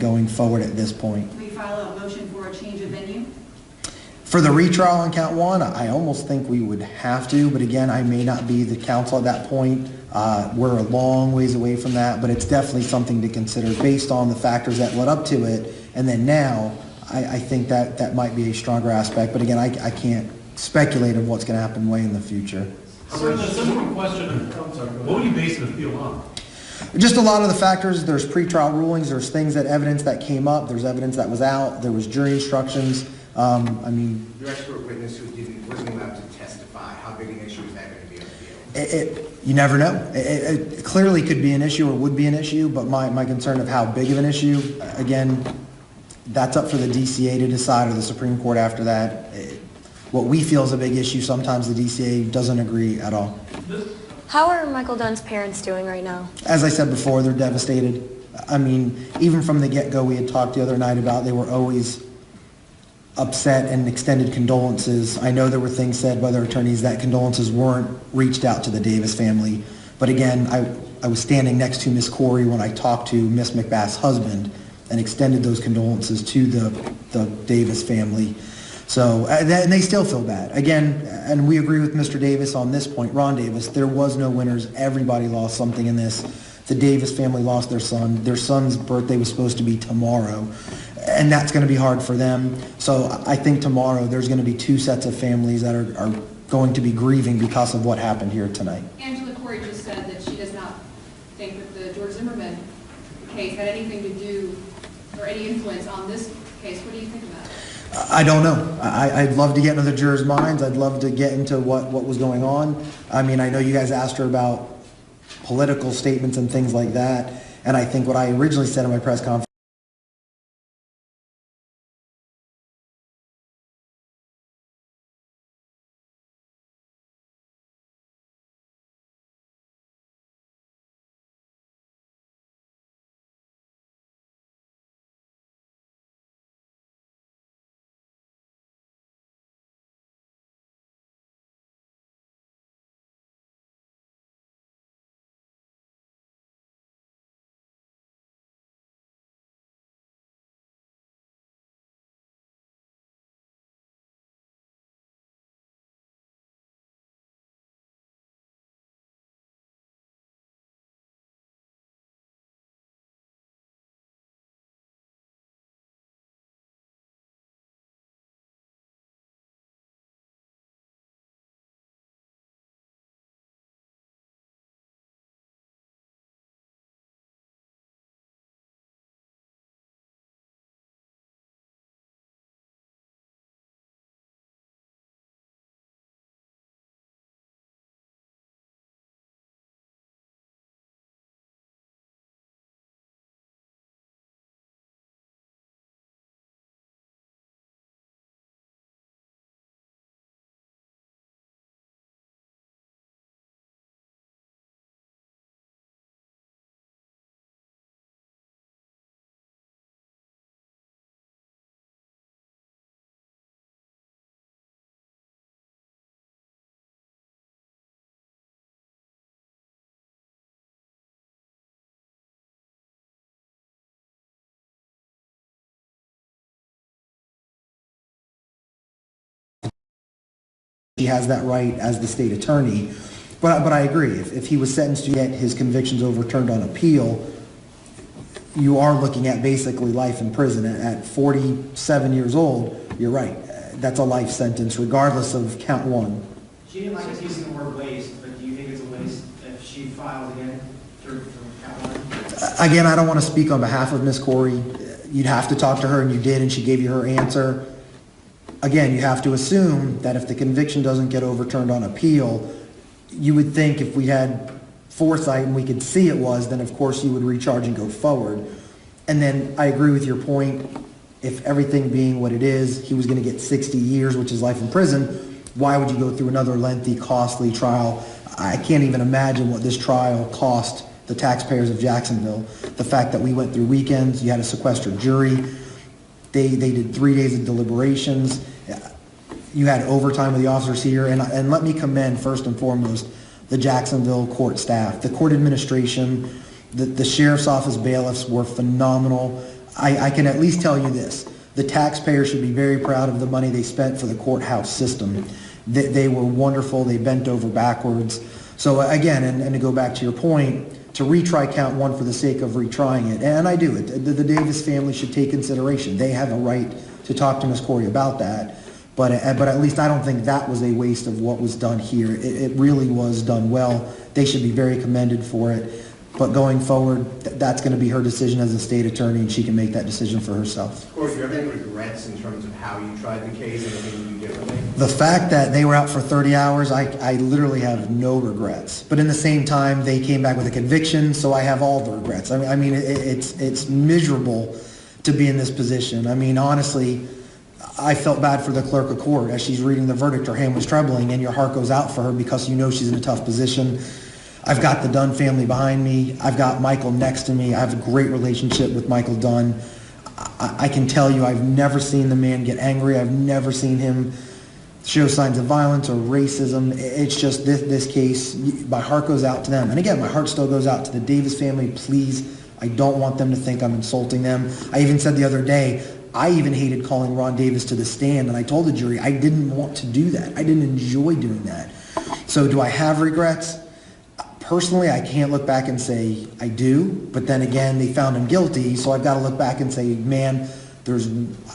going forward at this point. We file a motion for a change of venue. For the retrial on count one, I almost think we would have to, but again, I may not be the counsel at that point. We're a long ways away from that, but it's definitely something to consider based on the factors that led up to it. And then now, I think that might be a stronger aspect. But again, I can't speculate of what's going to happen way in the future. Sir, the simple question, what would you base the appeal on? Just a lot of the factors. There's pretrial rulings. There's evidence that came up. There's evidence that was out. There was jury instructions. Your expert witness who wasn't allowed to testify, how big an issue is that going to be on appeal? You never know. It clearly could be an issue or would be an issue, but my concern of how big of an issue, again, that's up for the DCA to decide or the Supreme Court after that. What we feel is a big issue, sometimes the DCA doesn't agree at all. How are Michael Dunn's parents doing right now? As I said before, they're devastated. I mean, even from the get-go, we had talked the other night about they were always upset and extended condolences. I know there were things said by their attorneys that condolences weren't reached out to the Davis family. But again, I was standing next to Miss Cory when I talked to Miss McBath's husband and extended those condolences to the Davis family. So, and they still feel bad. Again, and we agree with Mr. Davis on this point, Ron Davis, there was no winners. Everybody lost something in this. The Davis family lost their son. Their son's birthday was supposed to be tomorrow, and that's going to be hard for them. So I think tomorrow there's going to be two sets of families that are going to be grieving because of what happened here tonight. Angela Cory just said that she does not think that the George Zimmerman case had anything to do or any influence on this case. What do you think of that? I don't know. I'd love to get into the jurors' minds. I'd love to get into what was going on. I mean, I know you guys asked her about political statements and things like that, and I think what I originally said in my press conference he has that right as the state attorney. But I agree. If he was sentenced to get his convictions overturned on appeal, you are looking at basically life in prison. At 47 years old, you're right. That's a life sentence regardless of count one. She didn't like us using the word waste, but do you think it's a waste if she files again for count one? Again, I don't want to speak on behalf of Miss Cory. You'd have to talk to her, and you did, and she gave you her answer. Again, you have to assume that if the conviction doesn't get overturned on appeal, you would think if we had foresight and we could see it was, then of course you would recharge and go forward. And then I agree with your point. If everything being what it is, he was going to get 60 years, which is life in prison. Why would you go through another lengthy, costly trial? I can't even imagine what this trial cost the taxpayers of Jacksonville. The fact that we went through weekends, you had a sequestered jury. They did 3 days of deliberations. You had overtime with the officers here. And let me commend, first and foremost, the Jacksonville court staff. The court administration, the sheriff's office bailiffs were phenomenal. I can at least tell you this. The taxpayers should be very proud of the money they spent for the courthouse system. They were wonderful. They bent over backwards. So again, and to go back to your point, to retry count one for the sake of retrying it, and I do it, the Davis family should take consideration. They have a right to talk to Ms. Cory about that. But at least I don't think that was a waste of what was done here. It really was done well. They should be very commended for it. But going forward, that's going to be her decision as a state attorney, and she can make that decision for herself. Cory, do you have any regrets in terms of how you tried the case and anything you do differently? The fact that they were out for 30 hours, I literally have no regrets. But in the same time, they came back with a conviction, so I have all the regrets. I mean, it's miserable to be in this position. I mean, honestly, I felt bad for the clerk of court as she's reading the verdict. Her hand was trembling, and your heart goes out for her because you know she's in a tough position. I've got the Dunn family behind me. I've got Michael next to me. I have a great relationship with Michael Dunn. I can tell you I've never seen the man get angry. I've never seen him show signs of violence or racism. It's just this case, my heart goes out to them. And again, my heart still goes out to the Davis family. Please, I don't want them to think I'm insulting them. I even said the other day, I even hated calling Ron Davis to the stand, and I told the jury I didn't want to do that. I didn't enjoy doing that. So do I have regrets? Personally, I can't look back and say I do, but then again, they found him guilty, so I've got to look back and say, man,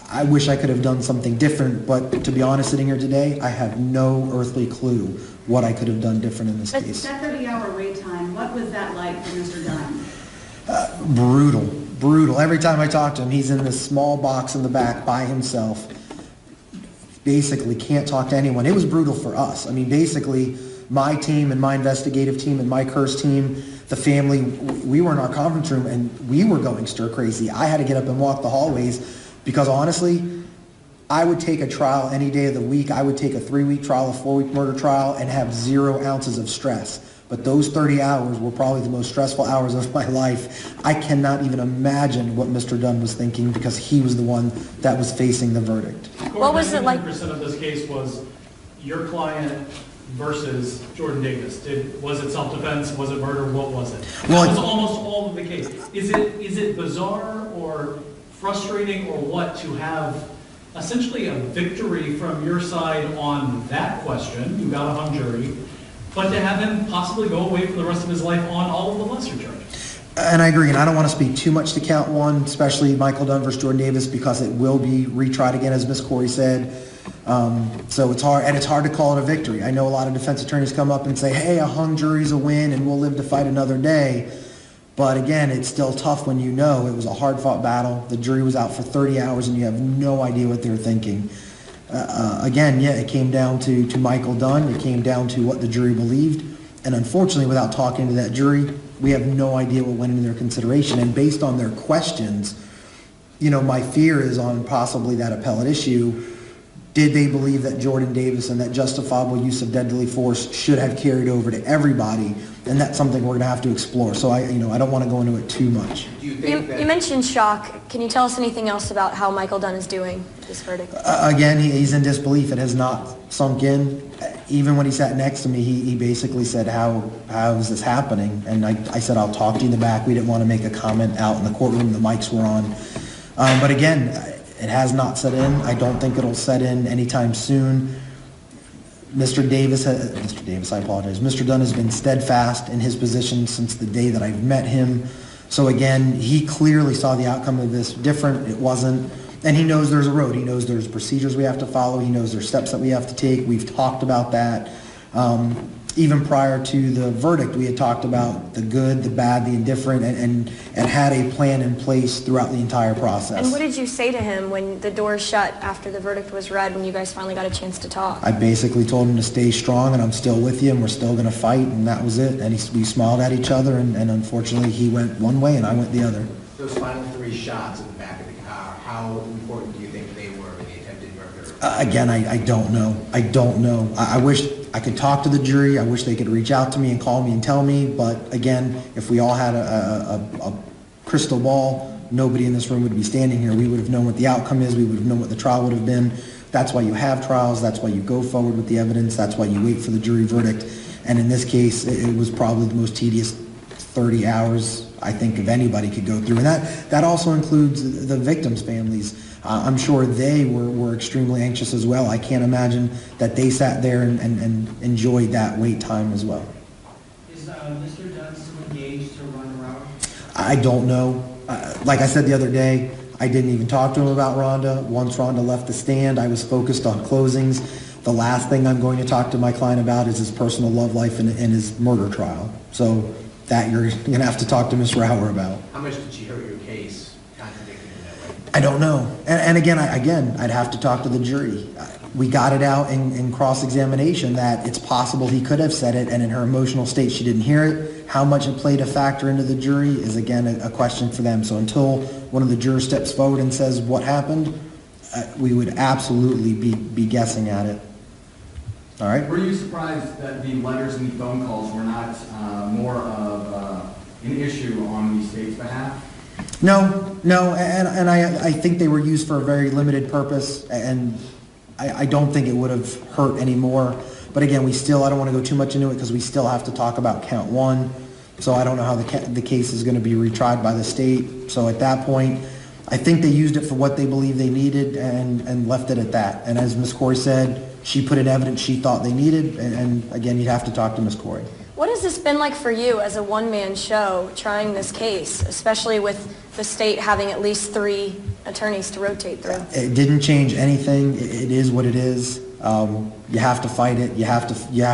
I wish I could have done something different, but to be honest, sitting here today, I have no earthly clue what I could have done different in this case. That 30-hour wait time, what was that like for Mr. Dunn? Brutal. Every time I talk to him, he's in this small box in the back by himself. Basically can't talk to anyone. It was brutal for us. I mean, basically, my team and my investigative team and my curse team, the family, we were in our conference room and we were going stir crazy. I had to get up and walk the hallways because honestly, I would take a trial any day of the week. I would take a 3-week trial, a 4-week murder trial, and have 0 ounces of stress. But those 30 hours were probably the most stressful hours of my life. I cannot even imagine what Mr. Dunn was thinking because he was the one that was facing the verdict. What was it like? 90% of this case was your client versus Jordan Davis. Was it self-defense? Was it murder? What was it? Well, That was almost all of the case. Is it bizarre or frustrating or what to have essentially a victory from your side on that question? You got a hung jury. But to have him possibly go away for the rest of his life on all of the lesser charges. And I agree, and I don't want to speak too much to count one, especially Michael Dunn versus Jordan Davis, because it will be retried again, as Ms. Cory said. So it's hard, and it's hard to call it a victory. I know a lot of defense attorneys come up and say, hey, a hung jury's a win, and we'll live to fight another day. But again, it's still tough when you know it was a hard-fought battle. The jury was out for 30 hours, and you have no idea what they were thinking. Again, yeah, it came down to Michael Dunn. It came down to what the jury believed. And unfortunately, without talking to that jury, we have no idea what went into their consideration. And based on their questions, you know, my fear is on possibly that appellate issue. Did they believe that Jordan Davis and that justifiable use of deadly force should have carried over to everybody? And that's something we're going to have to explore. So I don't want to go into it too much. Do you think that... You mentioned shock. Can you tell us anything else about how Michael Dunn is doing this verdict? Again, he's in disbelief. It has not sunk in. Even when he sat next to me, he basically said, how is this happening? And I said, I'll talk to you in the back. We didn't want to make a comment out in the courtroom. The mics were on. But again, it has not set in. I don't think it'll set in anytime soon. Mr. Dunn has been steadfast in his position since the day that I've met him. So again, he clearly saw the outcome of this different. It wasn't, and he knows there's a road. He knows there's procedures we have to follow. He knows there's steps that we have to take. We've talked about that. Even prior to the verdict, we had talked about the good, the bad, the indifferent, and had a plan in place throughout the entire process. And what did you say to him when the doors shut after the verdict was read, when you guys finally got a chance to talk? I basically told him to stay strong, and I'm still with you, and we're still going to fight, and that was it. And we smiled at each other, and unfortunately, he went one way, and I went the other. Those final 3 shots in the back of the car, how important do you think they were in the attempted murder? Again, I don't know. I don't know. I wish I could talk to the jury. I wish they could reach out to me and call me and tell me. But again, if we all had a crystal ball, nobody in this room would be standing here. We would have known what the outcome is. We would have known what the trial would have been. That's why you have trials. That's why you go forward with the evidence. That's why you wait for the jury verdict. And in this case, it was probably the most tedious 30 hours I think if anybody could go through. And that also includes the victims' families. I'm sure they were extremely anxious as well. I can't imagine that they sat there and enjoyed that wait time as well. Is Mr. Dunn still engaged to run around? I don't know. Like I said the other day, I didn't even talk to him about Rhonda. Once Rhonda left the stand, I was focused on closings. The last thing I'm going to talk to my client about is his personal love life and his murder trial. So that you're going to have to talk to Ms. Rauer about. How much did she hurt your case, contradicting in that way? I don't know. And again, I'd have to talk to the jury. We got it out in cross-examination that it's possible he could have said it, and in her emotional state, she didn't hear it. How much it played a factor into the jury is, again, a question for them. So until one of the jurors steps forward and says what happened, we would absolutely be guessing at it. All right? Were you surprised that the letters and the phone calls were not more of an issue on the state's behalf? No, and I think they were used for a very limited purpose, and I don't think it would have hurt anymore. But again, I don't want to go too much into it because we still have to talk about count one. So I don't know how the case is going to be retried by the state. So at that point, I think they used it for what they believe they needed and left it at that. And as Ms. Cory said, she put in evidence she thought they needed. And again, you'd have to talk to Ms. Cory. What has this been like for you as a one-man show trying this case, especially with the state having at least 3 attorneys to rotate through? It didn't change anything. It is what it is. You have to fight it. You have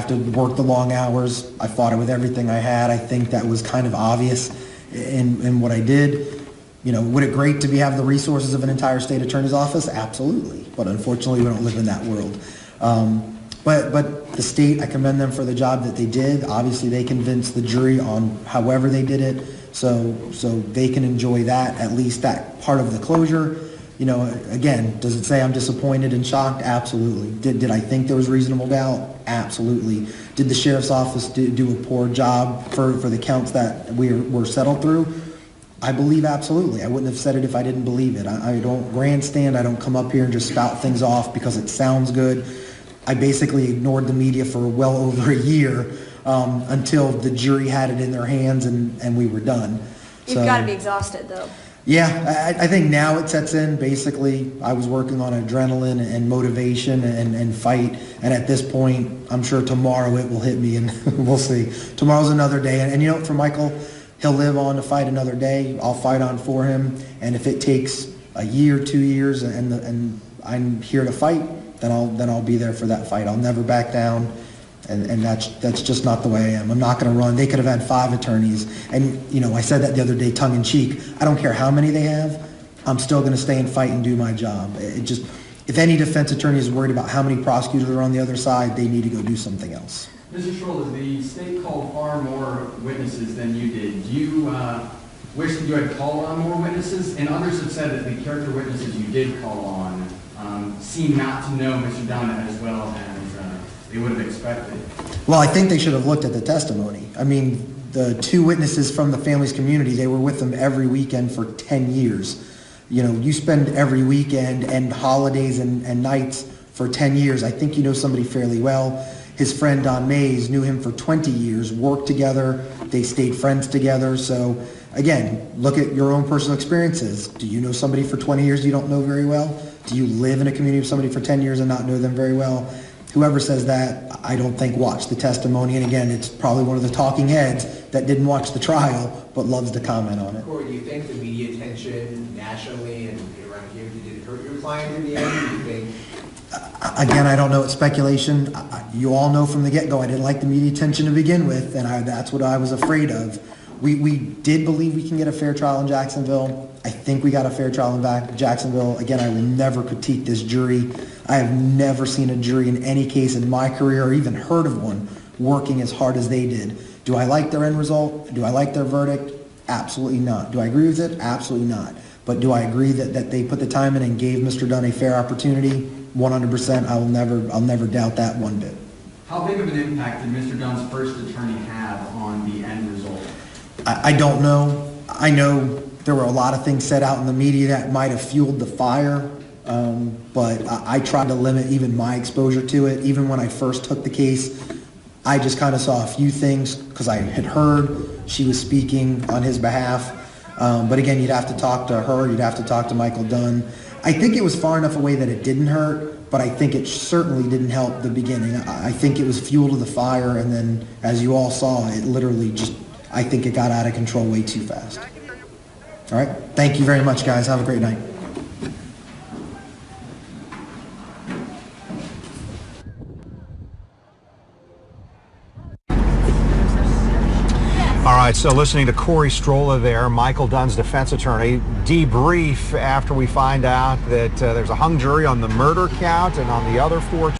to work the long hours. I fought it with everything I had. I think that was kind of obvious in what I did. You know, would it great to have the resources of an entire state attorney's office? Absolutely. But unfortunately, we don't live in that world. But the state, I commend them for the job that they did. Obviously, they convinced the jury on however they did it, so they can enjoy that, at least that part of the closure. You know, again, does it say I'm disappointed and shocked? Absolutely. Did I think there was reasonable doubt? Absolutely. Did the sheriff's office do a poor job for the counts that were settled through? I believe absolutely. I wouldn't have said it if I didn't believe it. I don't grandstand. I don't come up here and just spout things off because it sounds good. I basically ignored the media for well over a year until the jury had it in their hands and we were done. You've got to be exhausted, though. Yeah, I think now it sets in. Basically, I was working on adrenaline and motivation and fight. And at this point, I'm sure tomorrow it will hit me and we'll see. Tomorrow's another day. And you know what, for Michael, he'll live on to fight another day. I'll fight on for him. And if it takes a year, 2 years, and I'm here to fight, then I'll be there for that fight. I'll never back down. And that's just not the way I am. I'm not going to run. They could have had 5 attorneys. And, you know, I said that the other day tongue in cheek. I don't care how many they have. I'm still going to stay and fight and do my job. If any defense attorney is worried about how many prosecutors are on the other side, they need to go do something else. Mr. Strolla, the state called far more witnesses than you did. Do you wish that you had called on more witnesses? And others have said that the character witnesses you did call on seem not to know Mr. Dunn as well as they would have expected. Well, I think they should have looked at the testimony. I mean, the 2 witnesses from the family's community, they were with them every weekend for 10 years. You know, you spend every weekend and holidays and nights for 10 years. I think you know somebody fairly well. His friend Don Mays knew him for 20 years, worked together, they stayed friends together. So again, look at your own personal experiences. Do you know somebody for 20 years you don't know very well? Do you live in a community with somebody for 10 years and not know them very well? Whoever says that, I don't think watched the testimony. And again, it's probably one of the talking heads that didn't watch the trial but loves to comment on it. Cory, do you think the media attention nationally and around here, did it hurt your client in the end? Do you think? Again, I don't know. It's speculation. You all know from the get-go I didn't like the media attention to begin with, and that's what I was afraid of. We did believe we can get a fair trial in Jacksonville. I think we got a fair trial in Jacksonville. Again, I will never critique this jury. I have never seen a jury in any case in my career or even heard of one working as hard as they did. Do I like their end result? Do I like their verdict? Absolutely not. Do I agree with it? Absolutely not. But do I agree that they put the time in and gave Mr. Dunn a fair opportunity? 100%. I'll never doubt that one bit. How big of an impact did Mr. Dunn's first attorney have on the end result? I don't know. I know there were a lot of things said out in the media that might have fueled the fire, but I tried to limit even my exposure to it. Even when I first took the case, I just kind of saw a few things because I had heard she was speaking on his behalf. But again, you'd have to talk to her, you'd have to talk to Michael Dunn. I think it was far enough away that it didn't hurt, but I think it certainly didn't help the beginning. I think it was fuel to the fire, and then as you all saw, it literally just, I think it got out of control way too fast. All right, thank you very much, guys. Have a great night. All right, so listening to Cory Strolla there, Michael Dunn's defense attorney, debrief after we find out that there's a hung jury on the murder count and on the other 4